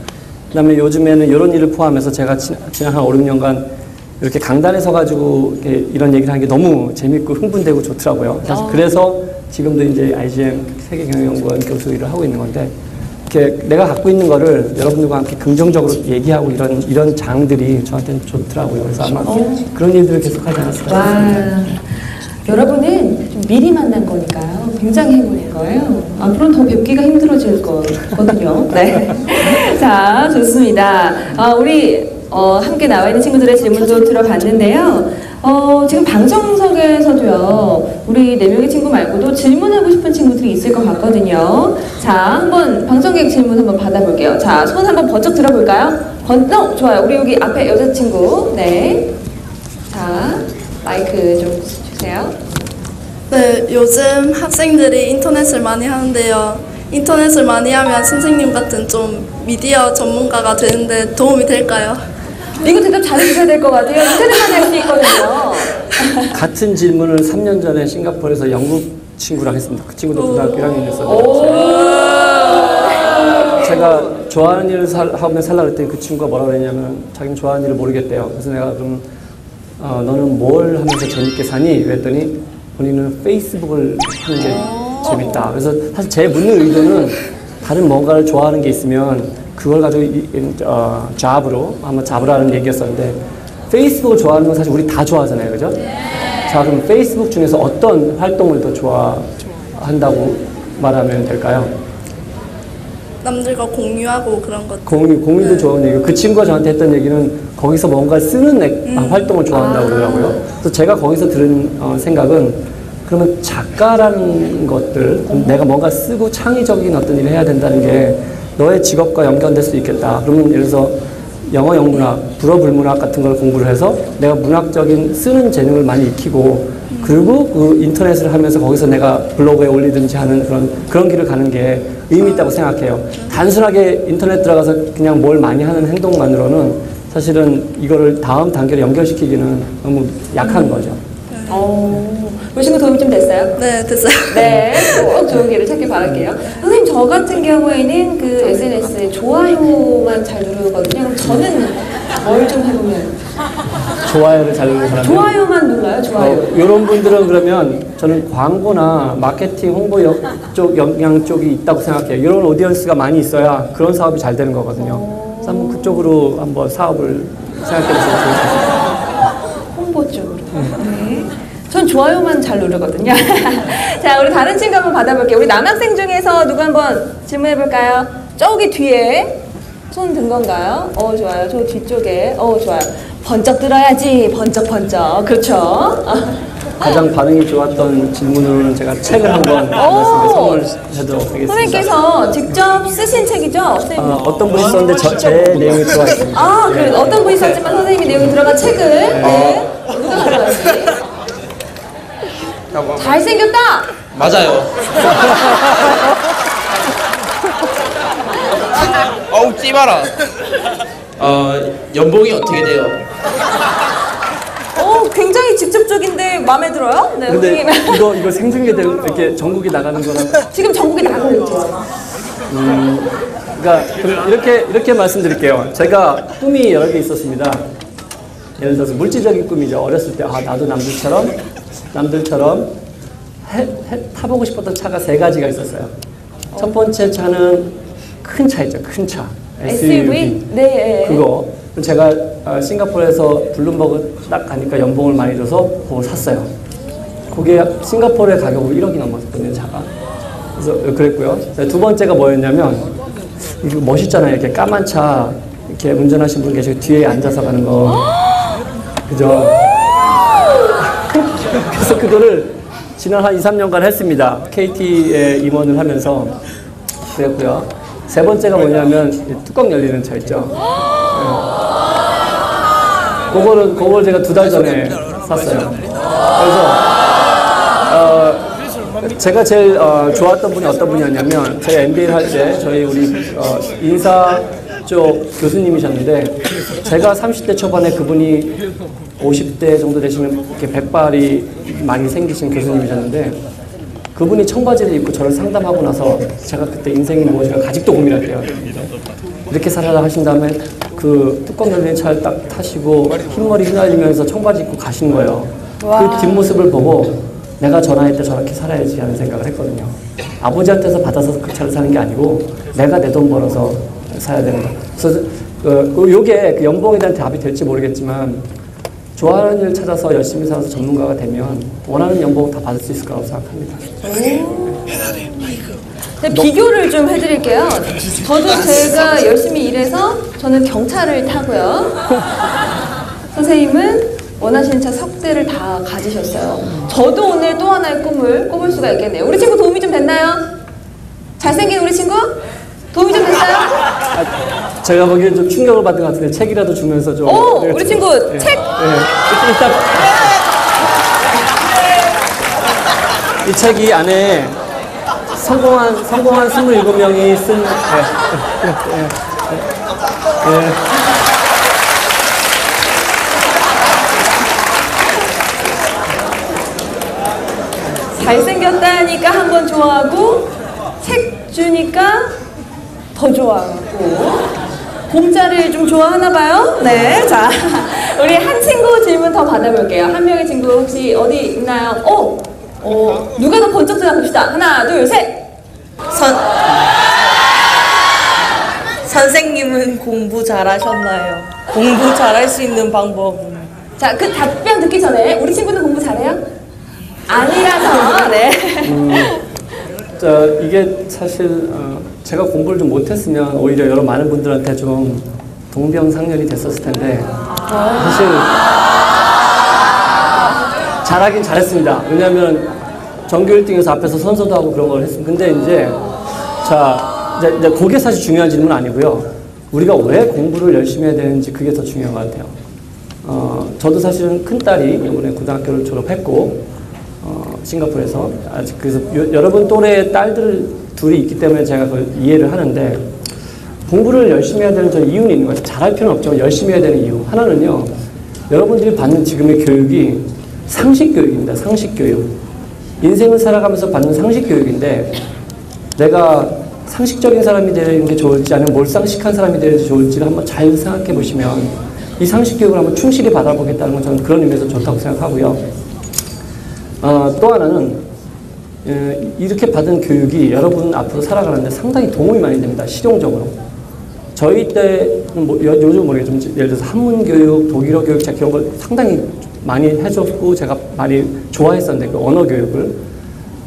그 다음에 요즘에는 이런 일을 포함해서 제가 지난 한 5, 6년간 이렇게 강단에 서가지고 이런 얘기를 하는 게 너무 재밌고 흥분되고 좋더라고요. 그래서 지금도 이제 IGM 세계경영연구원 교수 일을 하고 있는 건데, 이렇게 내가 갖고 있는 거를 여러분들과 함께 긍정적으로 얘기하고 이런 장들이 저한테는 좋더라고요. 그래서 아마 그런 일들을 계속 하지 않았을까 싶습니다. 여러분은 좀 미리 만난 거니까요. 굉장히 행운일 거예요. 앞으로는 더 뵙기가 힘들어질 거거든요. 네. 자, 좋습니다. 우리 함께 나와 있는 친구들의 질문도 들어봤는데요. 지금 방청석에서도요, 우리 4명의 친구 말고도 질문하고 싶은 친구들이 있을 것 같거든요. 자, 한번 방청객 질문 한번 받아볼게요. 자, 손 한번 번쩍 들어볼까요? 좋아요. 우리 여기 앞에 여자친구. 네. 자, 마이크 좀 주세요. 네, 요즘 학생들이 인터넷을 많이 하는데요. 인터넷을 많이 하면 선생님 같은 좀 미디어 전문가가 되는데 도움이 될까요? 이거 대답 잘해주셔야 될 것 같아요. 인터넷만 할 수 있거든요. 같은 질문을 3년 전에 싱가포르에서 영국 친구랑 했습니다. 그 친구도 고등학교 1학년이었어요. 제가 좋아하는 일을 하면 살라 그랬더니 그 친구가 뭐라고 그랬냐면 자기는 좋아하는 일을 모르겠대요. 그래서 내가 그럼 너는 뭘 하면서 재밌게 사니? 그랬더니 본인은 페이스북을 하는 게 재밌다. 그래서 사실 제 묻는 의도는 다른 뭔가를 좋아하는 게 있으면 그걸 가지고 잡으로 한번 잡으라는 얘기였었는데, 페이스북을 좋아하는 건 사실 우리 다 좋아하잖아요, 그죠? 자, 그럼 페이스북 중에서 어떤 활동을 더 좋아한다고 말하면 될까요? 남들과 공유하고 그런 것. 공유도 좋은 얘기고, 그 친구가 저한테 했던 얘기는 거기서 뭔가 쓰는 활동을 좋아한다고 그러더라고요. 그래서 제가 거기서 들은 생각은, 그러면 작가라는 것들, 내가 뭔가 쓰고 창의적인 어떤 일을 해야 된다는 게 너의 직업과 연결될 수 있겠다. 그러면 예를 들어서 영어 영문학, 불어 불문학 같은 걸 공부를 해서 내가 문학적인 쓰는 재능을 많이 익히고, 그리고 그 인터넷을 하면서 거기서 내가 블로그에 올리든지 하는 그런 길을 가는 게 의미 있다고 생각해요. 단순하게 인터넷 들어가서 그냥 뭘 많이 하는 행동만으로는 사실은 이거를 다음 단계로 연결시키기는 너무 약한 거죠. 우리 친구 도움이 좀 됐어요? 네, 됐어요. 네, 꼭 좋은 길을 찾길 바랄게요. 선생님, 저 같은 경우에는 그 SNS에 좋아요만 잘 누르거든요. 그럼 저는 뭘 좀 해보면? 좋아요를 잘 누르는 사람. 좋아요만 눌러요, 좋아요. 이런 분들은 그러면 저는 광고나 마케팅, 홍보 쪽 영향 쪽이 있다고 생각해요. 이런 오디언스가 많이 있어야 그런 사업이 잘 되는 거거든요. 그래서 한번 그쪽으로 한번 사업을 생각해 보시면 좋을 것 같아요. 홍보 쪽으로. 네. 전 좋아요만 잘 누르거든요. 자, 우리 다른 친구 한번 받아볼게요. 우리 남학생 중에서 누구 한번 질문해볼까요? 저기 뒤에 손 든 건가요? 좋아요. 저 뒤쪽에. 좋아요. 번쩍 들어야지. 번쩍. 그렇죠. 가장 반응이 좋았던 질문으로는 제가 책을 한번 선물해도록 하겠습니다. 선생님께서 직접 쓰신 책이죠? 어떤 분이 썼는데 제 내용이 들어가 있습니다. 그래. 어떤 분이 썼지만 선생님이 내용이 들어간 책을. 네. 누가 가져갔지? 잘생겼다! 맞아요. 어우 찌마라. 연봉이 어떻게 돼요? 굉장히 직접적인데 마음에 들어요? 네, 근데 이거 생중계되고 이렇게 전국에 나가는 거랑 지금 전국에 나가고 있죠. 그러니까 이렇게 말씀드릴게요. 제가 꿈이 여러 개 있었습니다. 예를 들어서 물질적인 꿈이죠. 어렸을 때 나도 남들처럼 타보고 싶었던 차가 3가지가 있었어요. 첫 번째 차는 큰 차였죠. 큰 차. SUV? 네. 그거 제가 싱가포르에서 블룸버그 딱 가니까 연봉을 많이 줘서 그거 샀어요. 그게 싱가포르의 가격으로 1억이 넘었거든요, 차가. 그래서 그랬고요. 두 번째가 뭐였냐면 이거 멋있잖아요. 이렇게 까만 차 이렇게 운전하신 분 계시고 뒤에 앉아서 가는 거. 그죠? 그래서 그거를 지난 한 2, 3년간 했습니다. KT에 임원을 하면서 그랬고요. 세 번째가 뭐냐면 뚜껑 열리는 차 있죠. 그걸 제가 2달 전에 샀어요. 그래서 제가 제일 좋았던 분이 어떤 분이었냐면 제가 MBA를 할 때 저희 우리 인사 쪽 교수님이셨는데 제가 30대 초반에 그분이 50대 정도 되시면 이렇게 백발이 많이 생기신 교수님이셨는데 그분이 청바지를 입고 저를 상담하고 나서 제가 그때 인생이 무엇인가 아직도 고민할 때요. 이렇게 살아라 하신 다음에 그 뚜껑 열린 차를 딱 타시고 흰머리 휘날리면서 청바지 입고 가신 거예요. 그 뒷모습을 보고 내가 전화할 때 저렇게 살아야지 하는 생각을 했거든요. 아버지한테서 받아서 그 차를 사는 게 아니고 내가 내 돈 벌어서 사야 된다. 그래서 요게 그 연봉에 대한 답이 될지 모르겠지만 좋아하는 일을 찾아서 열심히 살아서 전문가가 되면 원하는 연봉 다 받을 수 있을 거라고 생각합니다. 비교를 좀 해드릴게요. 저도 제가 열심히 일해서 저는 경차를 타고요. 선생님은 원하시는 차 석 대를 다 가지셨어요. 저도 오늘 또 하나의 꿈을 꿔볼 수가 있겠네요. 우리 친구 도움이 좀 됐나요? 잘생긴 우리 친구? 도움이 좀 됐어요? 제가 보기엔 좀 충격을 받은 것 같은데 책이라도 주면서 좀. 오, 우리 친구 책. 일단 이 책이 안에 성공한 27명이 쓴. 잘생겼다니까 한 번 좋아하고 책 주니까 더 좋아하고 공짜를 좀 좋아하나 봐요. 네, 자 우리 한 친구 질문 더 받아볼게요. 한 명의 친구 혹시 어디 있나요? 누가 더 번쩍 들어봅시다. 하나, 둘, 셋. 선생님은 공부 잘하셨나요? 공부 잘할 수 있는 방법은? 자, 그 답변 듣기 전에 우리 친구는 공부 잘해요? 아니라서. 네. 자, 이게 사실 제가 공부를 좀 못했으면 오히려 여러 많은 분들한테 좀 동병상련이 됐었을 텐데 사실 잘하긴 잘했습니다. 왜냐하면 전교 1등에서 앞에서 선서도 하고 그런 걸 했습니다. 근데 이제 그게 사실 중요한 질문은 아니고요. 우리가 왜 공부를 열심히 해야 되는지 그게 더 중요한 것 같아요. 저도 사실은 큰딸이 이번에 고등학교를 졸업했고 싱가포르에서 아직 그래서 여러분 또래의 딸들 둘이 있기 때문에 제가 그걸 이해를 하는데 공부를 열심히 해야 되는 저 이유는 있는 것 같아요. 잘할 필요는 없지만 열심히 해야 되는 이유 하나는요. 여러분들이 받는 지금의 교육이 상식 교육입니다. 상식 교육. 인생을 살아가면서 받는 상식 교육인데 내가 상식적인 사람이 되는 게 좋을지 아니면 몰상식한 사람이 되는 게 좋을지를 한번 잘 생각해 보시면 이 상식 교육을 한번 충실히 받아보겠다는 건 저는 그런 의미에서 좋다고 생각하고요. 또 하나는 이렇게 받은 교육이 여러분 앞으로 살아가는데 상당히 도움이 많이 됩니다. 실용적으로. 저희 때는 요즘 모르겠지만 예를 들어서 한문교육, 독일어 교육 제가 그런 걸 상당히 많이 해줬고 제가 많이 좋아했었는데 그 언어 교육을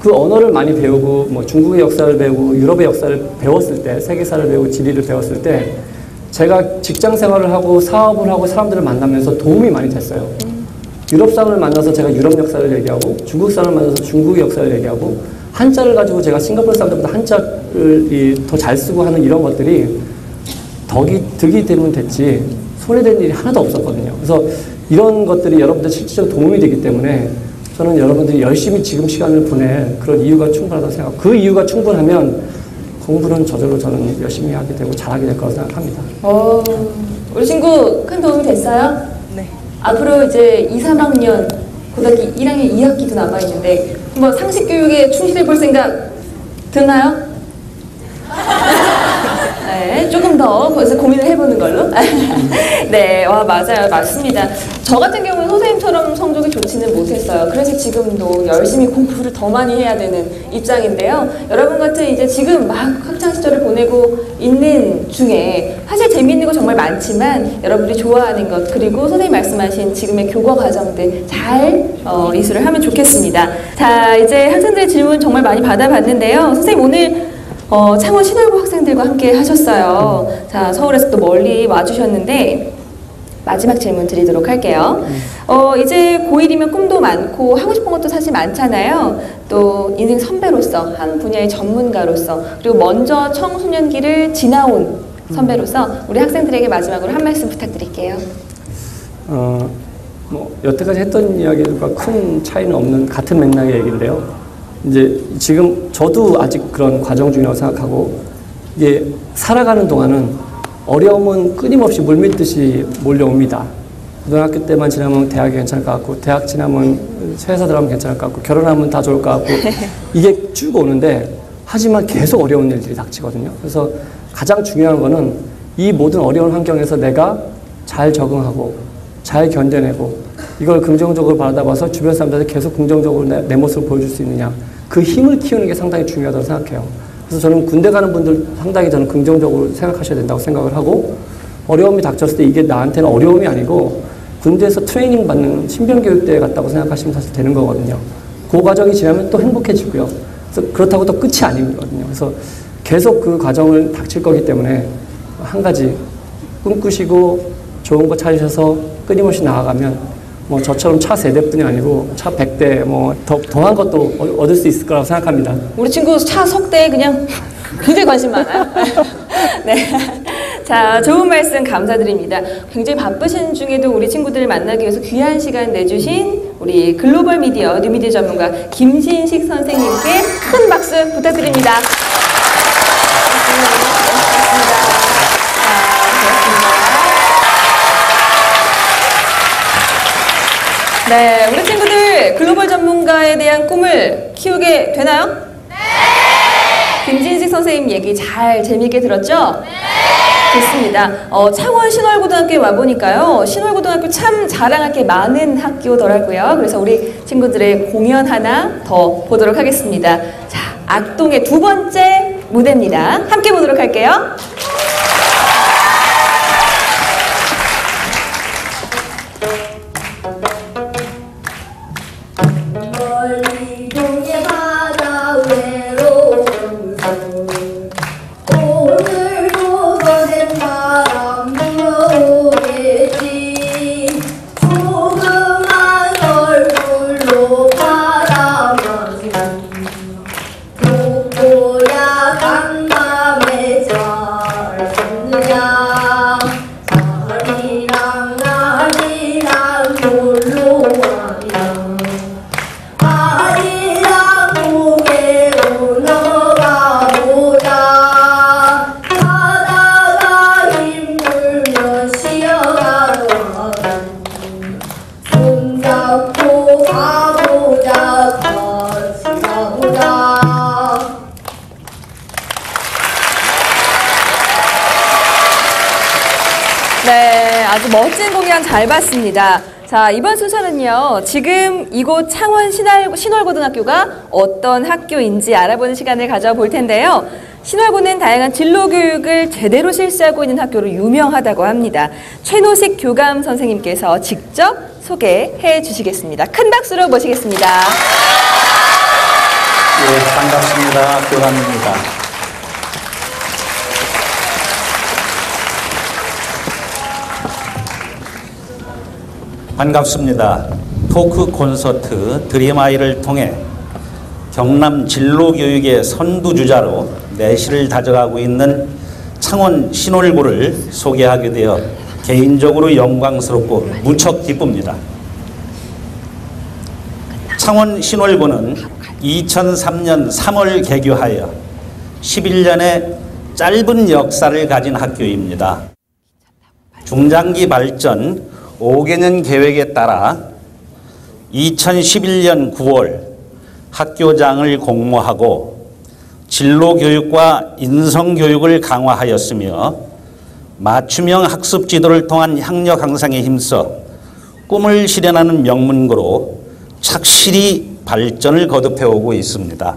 그 언어를 많이 배우고 뭐 중국의 역사를 배우고 유럽의 역사를 배웠을 때 세계사를 배우고 지리를 배웠을 때 제가 직장 생활을 하고 사업을 하고 사람들을 만나면서 도움이 많이 됐어요. 유럽 사람을 만나서 제가 유럽 역사를 얘기하고 중국 사람을 만나서 중국 역사를 얘기하고 한자를 가지고 제가 싱가포르 사람들보다 한자를 더 잘 쓰고 하는 이런 것들이 덕이 되면 됐지 손해된 일이 하나도 없었거든요. 그래서 이런 것들이 여러분들 실질적으로 도움이 되기 때문에 저는 여러분들이 열심히 지금 시간을 보낼 그런 이유가 충분하다고 생각하고 그 이유가 충분하면 공부는 저절로 저는 열심히 하게 되고 잘하게 될 거라고 생각합니다. 우리 친구 큰 도움이 됐어요? 네. 앞으로 이제 2, 3학년 고등학교 1학년 2학기도 남아있는데 한번 상식교육에 충실해 볼 생각 드나요? 네, 조금 더 그래서 고민을 해보는 걸로. 걸로? 네, 와, 맞아요. 맞습니다. 저 같은 경우는 선생님처럼 성적이 좋지는 못했어요. 그래서 지금도 열심히 공부를 더 많이 해야 되는 입장인데요. 여러분 같은 이제 지금 막 학창 시절을 보내고 있는 중에 사실 재미있는 거 정말 많지만 여러분들이 좋아하는 것 그리고 선생님 말씀하신 지금의 교과 과정들 잘 이수를 하면 좋겠습니다. 자, 이제 학생들의 질문 정말 많이 받아봤는데요. 선생님 오늘 창원 신월고 학생들과 함께 하셨어요. 자, 서울에서 또 멀리 와주셨는데 마지막 질문 드리도록 할게요. 이제 고1이면 꿈도 많고 하고 싶은 것도 사실 많잖아요. 또 인생 선배로서 한 분야의 전문가로서 그리고 먼저 청소년기를 지나온 선배로서 우리 학생들에게 마지막으로 한 말씀 부탁드릴게요. 여태까지 했던 이야기들과 큰 차이는 없는 같은 맥락의 얘기인데요. 이제 지금 저도 아직 그런 과정 중이라고 생각하고 이게 살아가는 동안은 어려움은 끊임없이 물밀듯이 몰려옵니다. 고등학교 때만 지나면 대학이 괜찮을 것 같고 대학 지나면 회사 들어가면 괜찮을 것 같고 결혼하면 다 좋을 것 같고 이게 쭉 오는데 하지만 계속 어려운 일들이 닥치거든요. 그래서 가장 중요한 거는 이 모든 어려운 환경에서 내가 잘 적응하고 잘 견뎌내고 이걸 긍정적으로 바라봐서 주변 사람들한테 계속 긍정적으로 내 모습을 보여줄 수 있느냐 그 힘을 키우는 게 상당히 중요하다고 생각해요. 그래서 저는 군대 가는 분들 상당히 저는 긍정적으로 생각하셔야 된다고 생각을 하고 어려움이 닥쳤을 때 이게 나한테는 어려움이 아니고 군대에서 트레이닝 받는 신병교육대에 갔다고 생각하시면 사실 되는 거거든요. 그 과정이 지나면 또 행복해지고요. 그래서 그렇다고 또 끝이 아니거든요. 그래서 계속 그 과정을 닥칠 거기 때문에 한 가지 꿈꾸시고 좋은 거 찾으셔서 끊임없이 나아가면 뭐 저처럼 차 3대뿐이 아니고 차 100대 뭐 더한 것도 얻을 수 있을 거라고 생각합니다. 우리 친구 차 석대에 그냥 굉장히 관심 많아요. 네. 자, 좋은 말씀 감사드립니다. 굉장히 바쁘신 중에도 우리 친구들을 만나기 위해서 귀한 시간 내주신 우리 글로벌 미디어, 뉴미디어 전문가 김신식 선생님께 큰 박수 부탁드립니다. 네, 우리 친구들 글로벌 전문가에 대한 꿈을 키우게 되나요? 네! 김진식 선생님 얘기 잘 재미있게 들었죠? 네! 좋습니다. 창원 신월고등학교에 와보니까요. 신월고등학교 참 자랑할 게 많은 학교더라고요. 그래서 우리 친구들의 공연 하나 더 보도록 하겠습니다. 자, 악동의 두 번째 무대입니다. 함께 보도록 할게요. 네, 아주 멋진 공연 잘 봤습니다. 자, 이번 순서는요, 지금 이곳 창원 신월고등학교가 어떤 학교인지 알아보는 시간을 가져볼 텐데요. 신월고는 다양한 진로 교육을 제대로 실시하고 있는 학교로 유명하다고 합니다. 최노식 교감 선생님께서 직접 소개해 주시겠습니다. 큰 박수로 모시겠습니다. 예, 반갑습니다. 교감입니다. 반갑습니다. 토크 콘서트 드림아이를 통해 경남 진로교육의 선두주자로 내실을 다져가고 있는 창원 신월고를 소개하게 되어 개인적으로 영광스럽고 무척 기쁩니다. 창원 신월고는 2003년 3월 개교하여 11년의 짧은 역사를 가진 학교입니다. 중장기 발전 5개년 계획에 따라 2011년 9월 학교장을 공모하고 진로교육과 인성교육을 강화하였으며 맞춤형 학습 지도를 통한 학력 향상에 힘써 꿈을 실현하는 명문고로 착실히 발전을 거듭해오고 있습니다.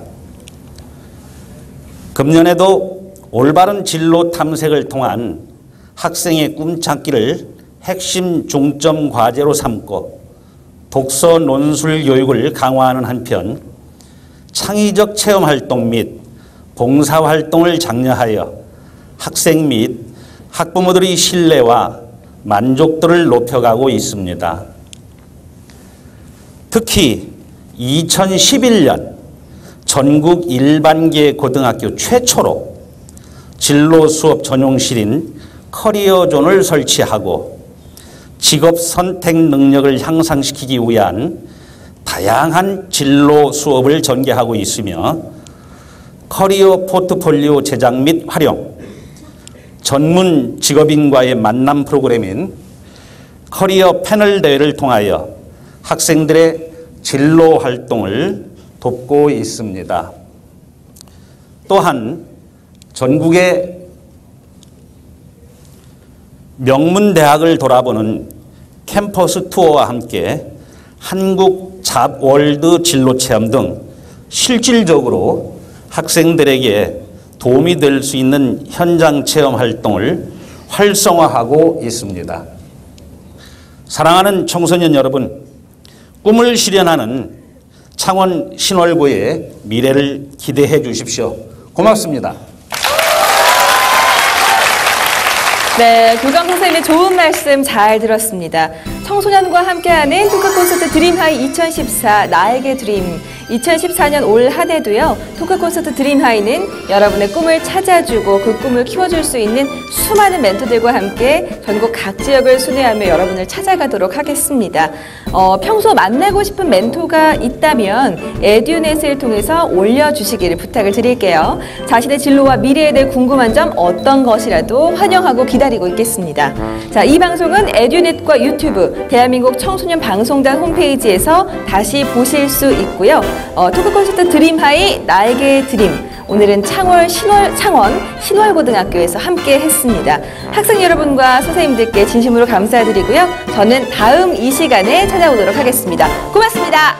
금년에도 올바른 진로 탐색을 통한 학생의 꿈찾기를 핵심 중점 과제로 삼고 독서 논술 교육을 강화하는 한편 창의적 체험활동 및 봉사활동을 장려하여 학생 및 학부모들의 신뢰와 만족도를 높여가고 있습니다. 특히 2011년 전국 일반계 고등학교 최초로 진로 수업 전용실인 커리어존을 설치하고 직업 선택 능력을 향상시키기 위한 다양한 진로 수업을 전개하고 있으며 커리어 포트폴리오 제작 및 활용, 전문 직업인과의 만남 프로그램인 커리어 패널 대회를 통하여 학생들의 진로 활동을 돕고 있습니다. 또한 전국의 명문대학을 돌아보는 캠퍼스 투어와 함께 한국 잡월드 진로체험 등 실질적으로 학생들에게 도움이 될 수 있는 현장 체험 활동을 활성화하고 있습니다. 사랑하는 청소년 여러분, 꿈을 실현하는 창원 신월고의 미래를 기대해 주십시오. 고맙습니다. 네, 교감 선생님의 좋은 말씀 잘 들었습니다. 청소년과 함께하는 토크 콘서트 드림하이 2014 나에게 드림 2014년 올 한 해도요. 토크 콘서트 드림하이는 여러분의 꿈을 찾아주고 그 꿈을 키워줄 수 있는 수많은 멘토들과 함께 전국 각 지역을 순회하며 여러분을 찾아가도록 하겠습니다. 평소 만나고 싶은 멘토가 있다면 에듀넷을 통해서 올려주시기를 부탁을 드릴게요. 자신의 진로와 미래에 대해 궁금한 점 어떤 것이라도 환영하고 기다리고 있겠습니다. 자, 이 방송은 에듀넷과 유튜브 대한민국 청소년 방송단 홈페이지에서 다시 보실 수 있고요. 토크 콘서트 드림하이 나에게 드림 오늘은 창원 신월고등학교에서 함께 했습니다. 학생 여러분과 선생님들께 진심으로 감사드리고요. 저는 다음 이 시간에 찾아오도록 하겠습니다. 고맙습니다.